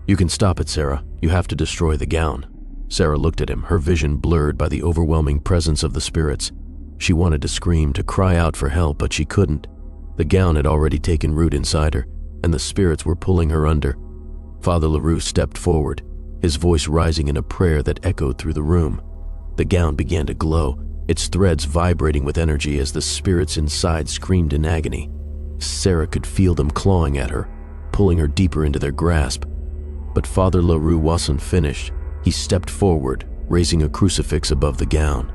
"You can stop it, Sarah. You have to destroy the gown." Sarah looked at him, her vision blurred by the overwhelming presence of the spirits. She wanted to scream, to cry out for help, but she couldn't. The gown had already taken root inside her, and the spirits were pulling her under. Father LaRue stepped forward, his voice rising in a prayer that echoed through the room. The gown began to glow, its threads vibrating with energy as the spirits inside screamed in agony. Sarah could feel them clawing at her, pulling her deeper into their grasp. But Father LaRue wasn't finished. He stepped forward, raising a crucifix above the gown.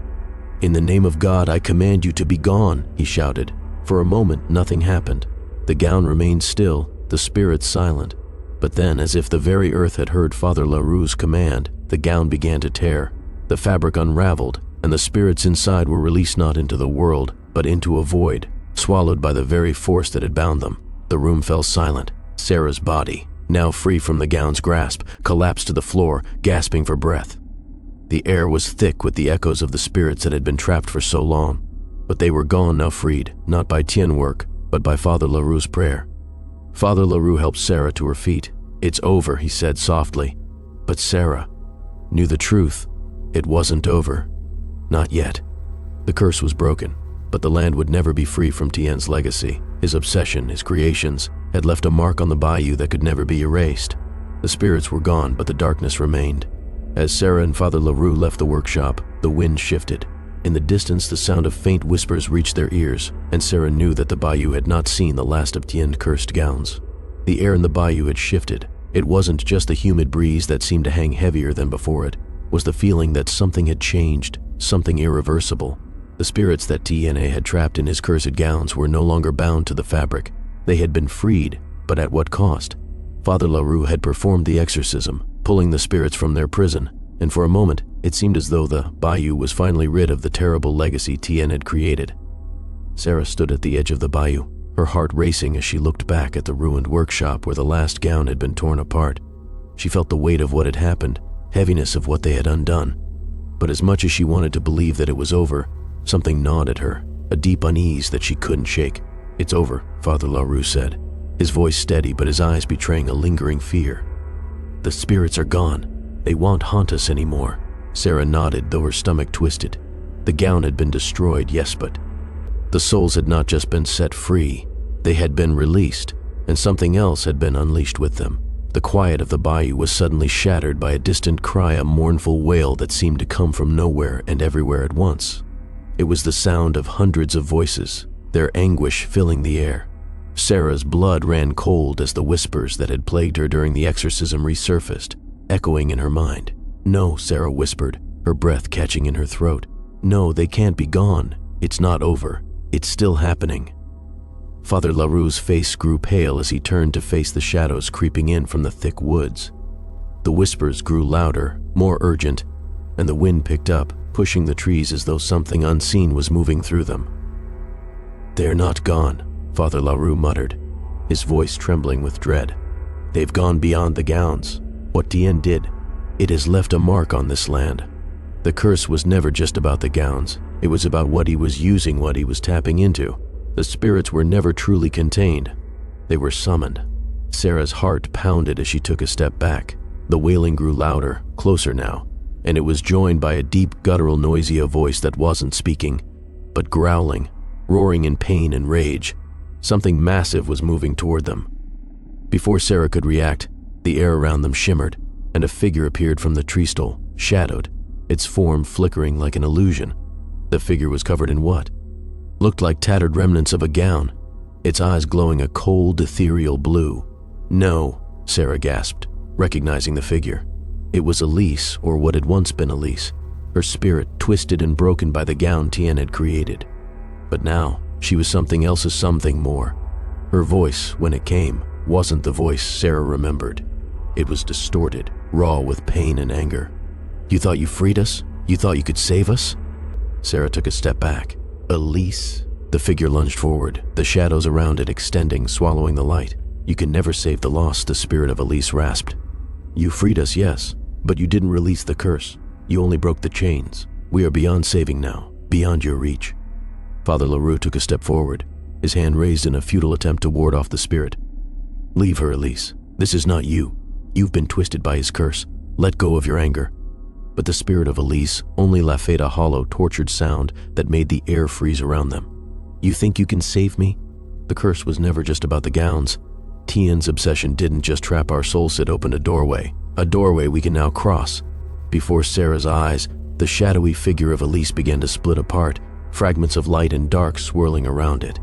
"In the name of God, I command you to be gone," he shouted. For a moment, nothing happened. The gown remained still, the spirits silent. But then, as if the very earth had heard Father LaRue's command, the gown began to tear. The fabric unraveled, and the spirits inside were released not into the world, but into a void, swallowed by the very force that had bound them. The room fell silent. Sarah's body, now free from the gown's grasp, collapsed to the floor, gasping for breath. The air was thick with the echoes of the spirits that had been trapped for so long. But they were gone now, freed, not by Étienne work, but by Father LaRue's prayer. Father LaRue helped Sarah to her feet. "It's over," he said softly. But Sarah knew the truth. It wasn't over. Not yet. The curse was broken, but the land would never be free from Étienne's legacy. His obsession, his creations, had left a mark on the bayou that could never be erased. The spirits were gone, but the darkness remained. As Sarah and Father LaRue left the workshop, the wind shifted. In the distance, the sound of faint whispers reached their ears, and Sarah knew that the bayou had not seen the last of Étienne's cursed gowns. The air in the bayou had shifted. It wasn't just the humid breeze that seemed to hang heavier than before it. It was the feeling that something had changed, something irreversible. The spirits that Étienne had trapped in his cursed gowns were no longer bound to the fabric. They had been freed, but at what cost? Father LaRue had performed the exorcism, pulling the spirits from their prison, and for a moment, it seemed as though the bayou was finally rid of the terrible legacy Étienne had created. Sarah stood at the edge of the bayou, her heart racing as she looked back at the ruined workshop where the last gown had been torn apart. She felt the weight of what had happened, heaviness of what they had undone. But as much as she wanted to believe that it was over, something gnawed at her, a deep unease that she couldn't shake. "It's over," Father LaRue said, his voice steady but his eyes betraying a lingering fear. "The spirits are gone. They won't haunt us anymore." Sarah nodded, though her stomach twisted. The gown had been destroyed, yes, but the souls had not just been set free. They had been released, and something else had been unleashed with them. The quiet of the bayou was suddenly shattered by a distant cry, a mournful wail that seemed to come from nowhere and everywhere at once. It was the sound of hundreds of voices, their anguish filling the air. Sarah's blood ran cold as the whispers that had plagued her during the exorcism resurfaced, echoing in her mind. "No," Sarah whispered, her breath catching in her throat. "No, they can't be gone. It's not over. It's still happening." Father LaRue's face grew pale as he turned to face the shadows creeping in from the thick woods. The whispers grew louder, more urgent, and the wind picked up, pushing the trees as though something unseen was moving through them. "They're not gone," Father LaRue muttered, his voice trembling with dread. "They've gone beyond the gowns. What Étienne did, it has left a mark on this land." The curse was never just about the gowns. It was about what he was using, what he was tapping into. The spirits were never truly contained. They were summoned. Sarah's heart pounded as she took a step back. The wailing grew louder, closer now, and it was joined by a deep, guttural, noisy voice that wasn't speaking, but growling, roaring in pain and rage. Something massive was moving toward them. Before Sarah could react, the air around them shimmered, and a figure appeared from the tree stole, shadowed, its form flickering like an illusion. The figure was covered in what? Looked like tattered remnants of a gown, its eyes glowing a cold, ethereal blue. "No," Sarah gasped, recognizing the figure. It was Elise, or what had once been Elise, her spirit twisted and broken by the gown Étienne had created. But now, she was something else's something more. Her voice, when it came, wasn't the voice Sarah remembered. It was distorted, raw with pain and anger. "You thought you freed us? You thought you could save us?" Sarah took a step back. "Elise?" The figure lunged forward, the shadows around it extending, swallowing the light. "You can never save the lost," the spirit of Elise rasped. "You freed us, yes, but you didn't release the curse. You only broke the chains. We are beyond saving now, beyond your reach." Father LaRue took a step forward, his hand raised in a futile attempt to ward off the spirit. "Leave her, Elise. This is not you. You've been twisted by his curse. Let go of your anger." but the spirit of Elise only laughed a hollow, tortured sound that made the air freeze around them. "You think you can save me?" The curse was never just about the gowns. Étienne's obsession didn't just trap our souls, it opened a doorway we can now cross. Before Sarah's eyes, the shadowy figure of Elise began to split apart, fragments of light and dark swirling around it.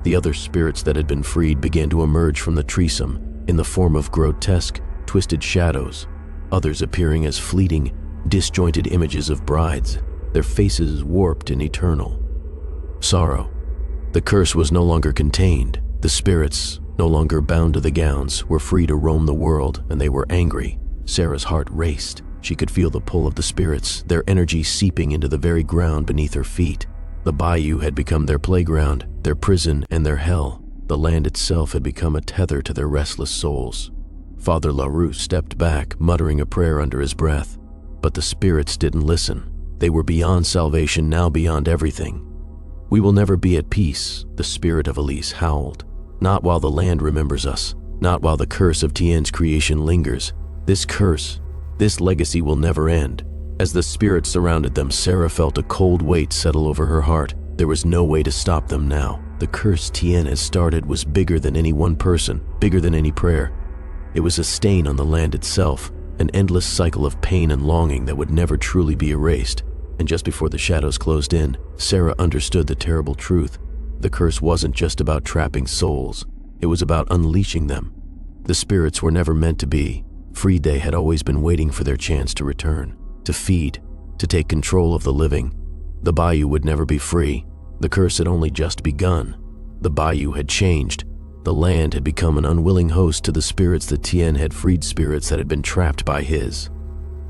The other spirits that had been freed began to emerge from the threesome in the form of grotesque, twisted shadows, others appearing as fleeting, disjointed images of brides, their faces warped and eternal. Sorrow. The curse was no longer contained. The spirits, no longer bound to the gowns, were free to roam the world, and they were angry. Sarah's heart raced. She could feel the pull of the spirits, their energy seeping into the very ground beneath her feet. The bayou had become their playground, their prison, and their hell. The land itself had become a tether to their restless souls. Father LaRue stepped back, muttering a prayer under his breath. But the spirits didn't listen. They were beyond salvation, now beyond everything. "We will never be at peace," the spirit of Elise howled. "Not while the land remembers us. Not while the curse of Étienne's creation lingers. This curse, this legacy will never end." As the spirits surrounded them, Sarah felt a cold weight settle over her heart. There was no way to stop them now. The curse Étienne had started was bigger than any one person, bigger than any prayer. It was a stain on the land itself, an endless cycle of pain and longing that would never truly be erased. And just before the shadows closed in, Sarah understood the terrible truth. The curse wasn't just about trapping souls. It was about unleashing them. The spirits were never meant to be. Freed, they had always been waiting for their chance to return, to feed, to take control of the living. The bayou would never be free. The curse had only just begun. The bayou had changed. The land had become an unwilling host to the spirits that Étienne had freed, spirits that had been trapped by his.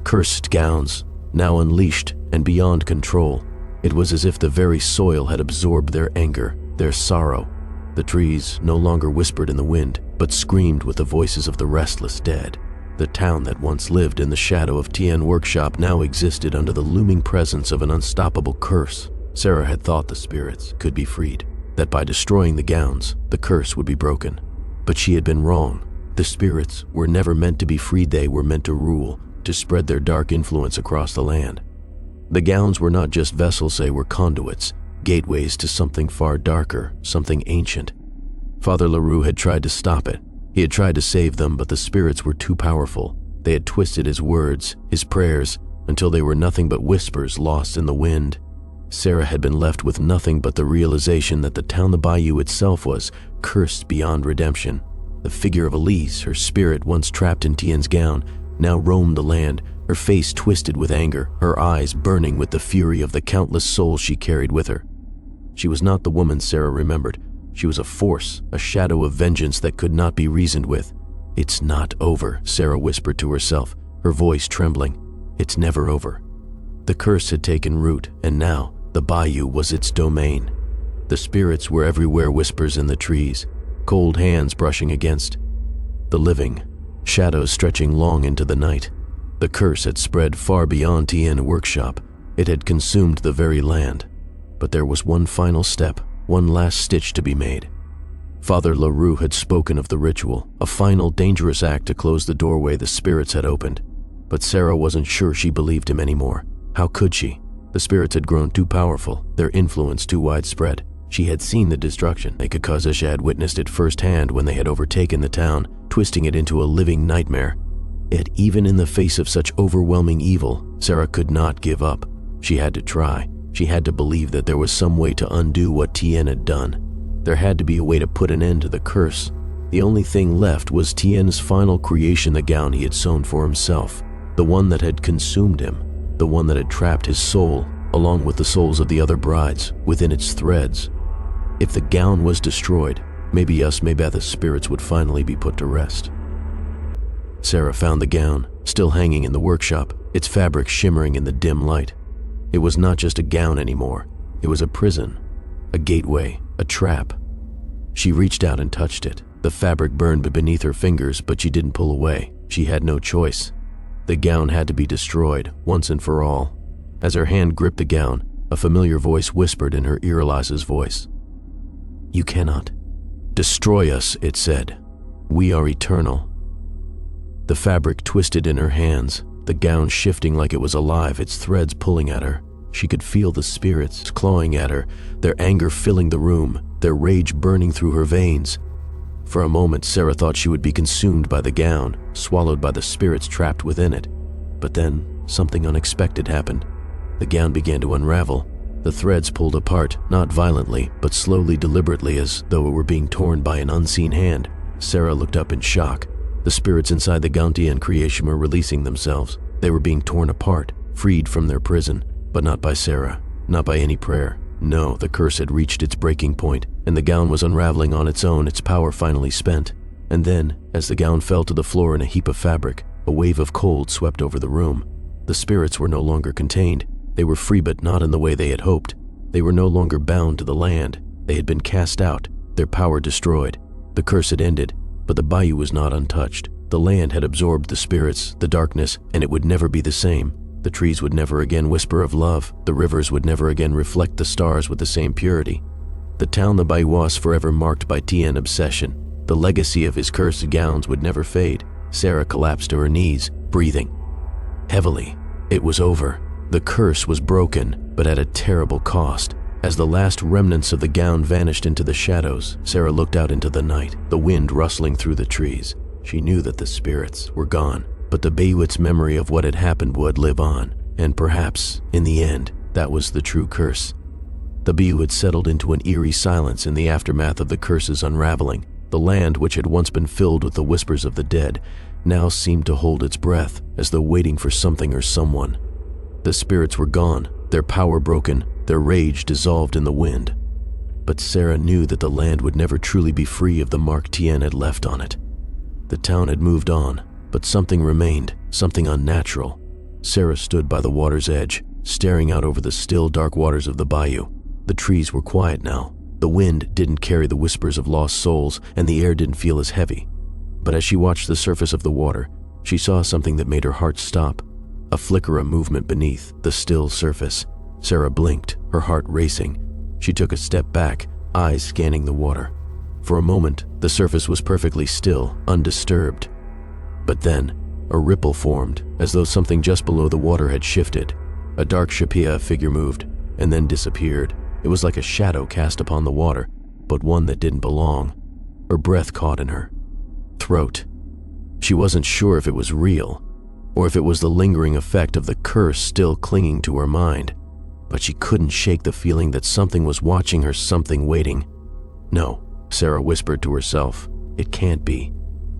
Cursed gowns, now unleashed and beyond control. It was as if the very soil had absorbed their anger, their sorrow. The trees no longer whispered in the wind, but screamed with the voices of the restless dead. The town that once lived in the shadow of Étienne's workshop now existed under the looming presence of an unstoppable curse. Sarah had thought the spirits could be freed, that by destroying the gowns, the curse would be broken. But she had been wrong. The spirits were never meant to be freed. They were meant to rule, to spread their dark influence across the land. The gowns were not just vessels, they were conduits, gateways to something far darker, something ancient. Father LaRue had tried to stop it. He had tried to save them, but the spirits were too powerful. They had twisted his words, his prayers, until they were nothing but whispers lost in the wind. Sarah had been left with nothing but the realization that the town, the bayou itself, was cursed beyond redemption. The figure of Elise, her spirit once trapped in Étienne's gown, now roamed the land, her face twisted with anger, her eyes burning with the fury of the countless souls she carried with her. She was not the woman Sarah remembered. She was a force, a shadow of vengeance that could not be reasoned with. "It's not over," Sarah whispered to herself, her voice trembling. "It's never over." The curse had taken root, and now the bayou was its domain. The spirits were everywhere, whispers in the trees, cold hands brushing against the living, shadows stretching long into the night. The curse had spread far beyond Étienne's workshop. It had consumed the very land. But there was one final step, one last stitch to be made. Father LaRue had spoken of the ritual, a final dangerous act to close the doorway the spirits had opened. But Sarah wasn't sure she believed him anymore. How could she? The spirits had grown too powerful, their influence too widespread. She had seen the destruction they could cause as she had witnessed it firsthand when they had overtaken the town, twisting it into a living nightmare. Yet even in the face of such overwhelming evil, Sarah could not give up. She had to try. She had to believe that there was some way to undo what Étienne had done. There had to be a way to put an end to the curse. The only thing left was Étienne's final creation, the gown he had sewn for himself, the one that had consumed him, the one that had trapped his soul, along with the souls of the other brides, within its threads. If the gown was destroyed, maybe the spirits would finally be put to rest. Sarah found the gown, still hanging in the workshop, its fabric shimmering in the dim light. It was not just a gown anymore. It was a prison, a gateway, a trap. She reached out and touched it. The fabric burned beneath her fingers, but she didn't pull away. She had no choice. The gown had to be destroyed, once and for all. As her hand gripped the gown, a familiar voice whispered in her eerily voice. "You cannot destroy us," it said. "We are eternal." The fabric twisted in her hands. the gown shifting like it was alive, its threads pulling at her. She could feel the spirits clawing at her, their anger filling the room, their rage burning through her veins. For a moment, Sarah thought she would be consumed by the gown, swallowed by the spirits trapped within it. But then, something unexpected happened. The gown began to unravel. The threads pulled apart, not violently, but slowly, deliberately, as though it were being torn by an unseen hand. Sarah looked up in shock. The spirits inside the Gantian creation were releasing themselves. They were being torn apart, freed from their prison, but not by Sarah, not by any prayer. No, the curse had reached its breaking point, and the gown was unraveling on its own, its power finally spent. And then, as the gown fell to the floor in a heap of fabric, a wave of cold swept over the room. The spirits were no longer contained. They were free, but not in the way they had hoped. They were no longer bound to the land. They had been cast out, their power destroyed. The curse had ended, but the bayou was not untouched. The land had absorbed the spirits, the darkness, and it would never be the same. The trees would never again whisper of love. The rivers would never again reflect the stars with the same purity. The town the bayou was forever marked by Étienne's obsession. The legacy of his cursed gowns would never fade. Sarah collapsed to her knees, breathing heavily. It was over. The curse was broken, but at a terrible cost. As the last remnants of the gown vanished into the shadows, Sarah looked out into the night, the wind rustling through the trees. She knew that the spirits were gone, but the Bayou's memory of what had happened would live on, and perhaps, in the end, that was the true curse. The Bayou had settled into an eerie silence in the aftermath of the curse's unraveling. The land, which had once been filled with the whispers of the dead, now seemed to hold its breath, as though waiting for something or someone. The spirits were gone, their power broken, their rage dissolved in the wind. But Sarah knew that the land would never truly be free of the mark Étienne had left on it. The town had moved on, but something remained, something unnatural. Sarah stood by the water's edge, staring out over the still, dark waters of the bayou. The trees were quiet now. The wind didn't carry the whispers of lost souls, and the air didn't feel as heavy. But as she watched the surface of the water, she saw something that made her heart stop. A flicker of movement beneath the still surface. Sarah blinked, her heart racing. She took a step back, eyes scanning the water. For a moment, the surface was perfectly still, undisturbed. But then, a ripple formed, as though something just below the water had shifted. A dark Shapia figure moved, and then disappeared. It was like a shadow cast upon the water, but one that didn't belong. Her breath caught in her throat. She wasn't sure if it was real, or if it was the lingering effect of the curse still clinging to her mind. But she couldn't shake the feeling that something was watching her, something waiting. No, Sarah whispered to herself, it can't be.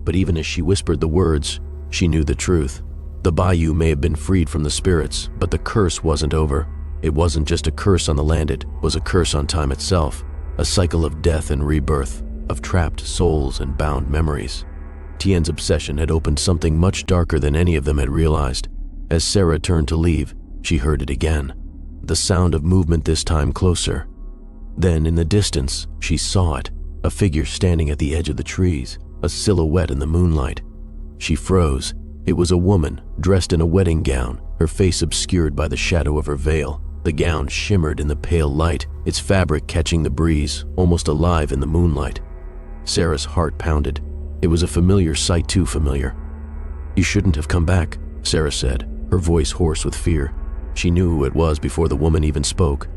But even as she whispered the words, she knew the truth. The bayou may have been freed from the spirits, but the curse wasn't over. It wasn't just a curse on the land, it was a curse on time itself. A cycle of death and rebirth, of trapped souls and bound memories. Étienne's obsession had opened something much darker than any of them had realized. As Sarah turned to leave, she heard it again. The sound of movement, this time closer. Then, in the distance, she saw it, a figure standing at the edge of the trees, a silhouette in the moonlight. She froze. It was a woman, dressed in a wedding gown, her face obscured by the shadow of her veil. The gown shimmered in the pale light, its fabric catching the breeze, almost alive in the moonlight. Sarah's heart pounded. It was a familiar sight, too familiar. "You shouldn't have come back," Sarah said, her voice hoarse with fear. She knew who it was before the woman even spoke.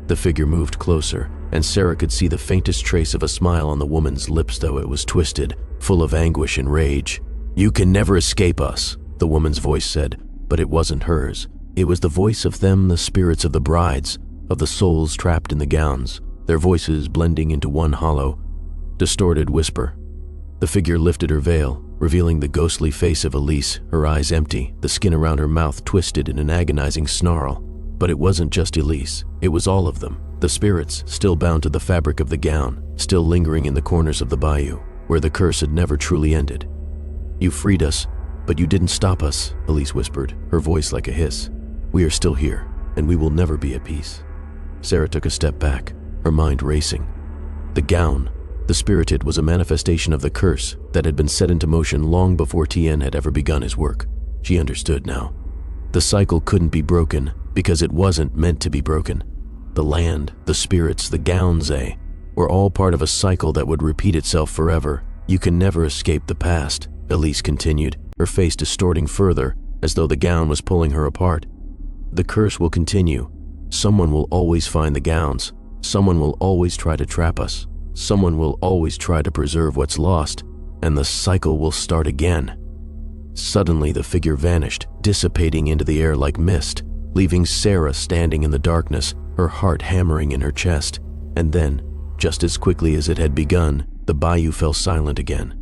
The figure moved closer, and Sarah could see the faintest trace of a smile on the woman's lips, though it was twisted, full of anguish and rage. "You can never escape us," the woman's voice said, but it wasn't hers. It was the voice of them, the spirits of the brides, of the souls trapped in the gowns, their voices blending into one hollow, distorted whisper. The figure lifted her veil, revealing the ghostly face of Elise, her eyes empty, the skin around her mouth twisted in an agonizing snarl. But it wasn't just Elise, it was all of them, the spirits still bound to the fabric of the gown, still lingering in the corners of the bayou, where the curse had never truly ended. "You freed us, but you didn't stop us," Elise whispered, her voice like a hiss. "We are still here, and we will never be at peace." Sarah took a step back, her mind racing. The gown, the spirited, was a manifestation of the curse that had been set into motion long before Étienne had ever begun his work. She understood now. The cycle couldn't be broken because it wasn't meant to be broken. The land, the spirits, the gowns, were all part of a cycle that would repeat itself forever. "You can never escape the past," Elise continued, her face distorting further, as though the gown was pulling her apart. The curse will continue. Someone will always find the gowns. Someone will always try to trap us. Someone will always try to preserve what's lost, and the cycle will start again. Suddenly, the figure vanished, dissipating into the air like mist, leaving Sarah standing in the darkness, her heart hammering in her chest. And then, just as quickly as it had begun, the bayou fell silent again.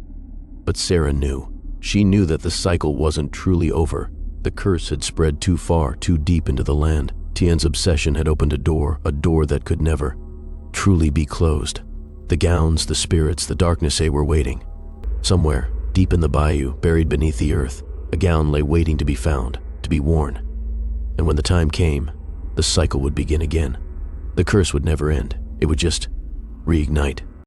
But Sarah knew. She knew that the cycle wasn't truly over. The curse had spread too far, too deep into the land. Étienne's obsession had opened a door that could never truly be closed. The gowns, the spirits, the darkness were waiting. Somewhere, deep in the bayou, buried beneath the earth, a gown lay waiting to be found, to be worn. And when the time came, the cycle would begin again. The curse would never end. It would just reignite.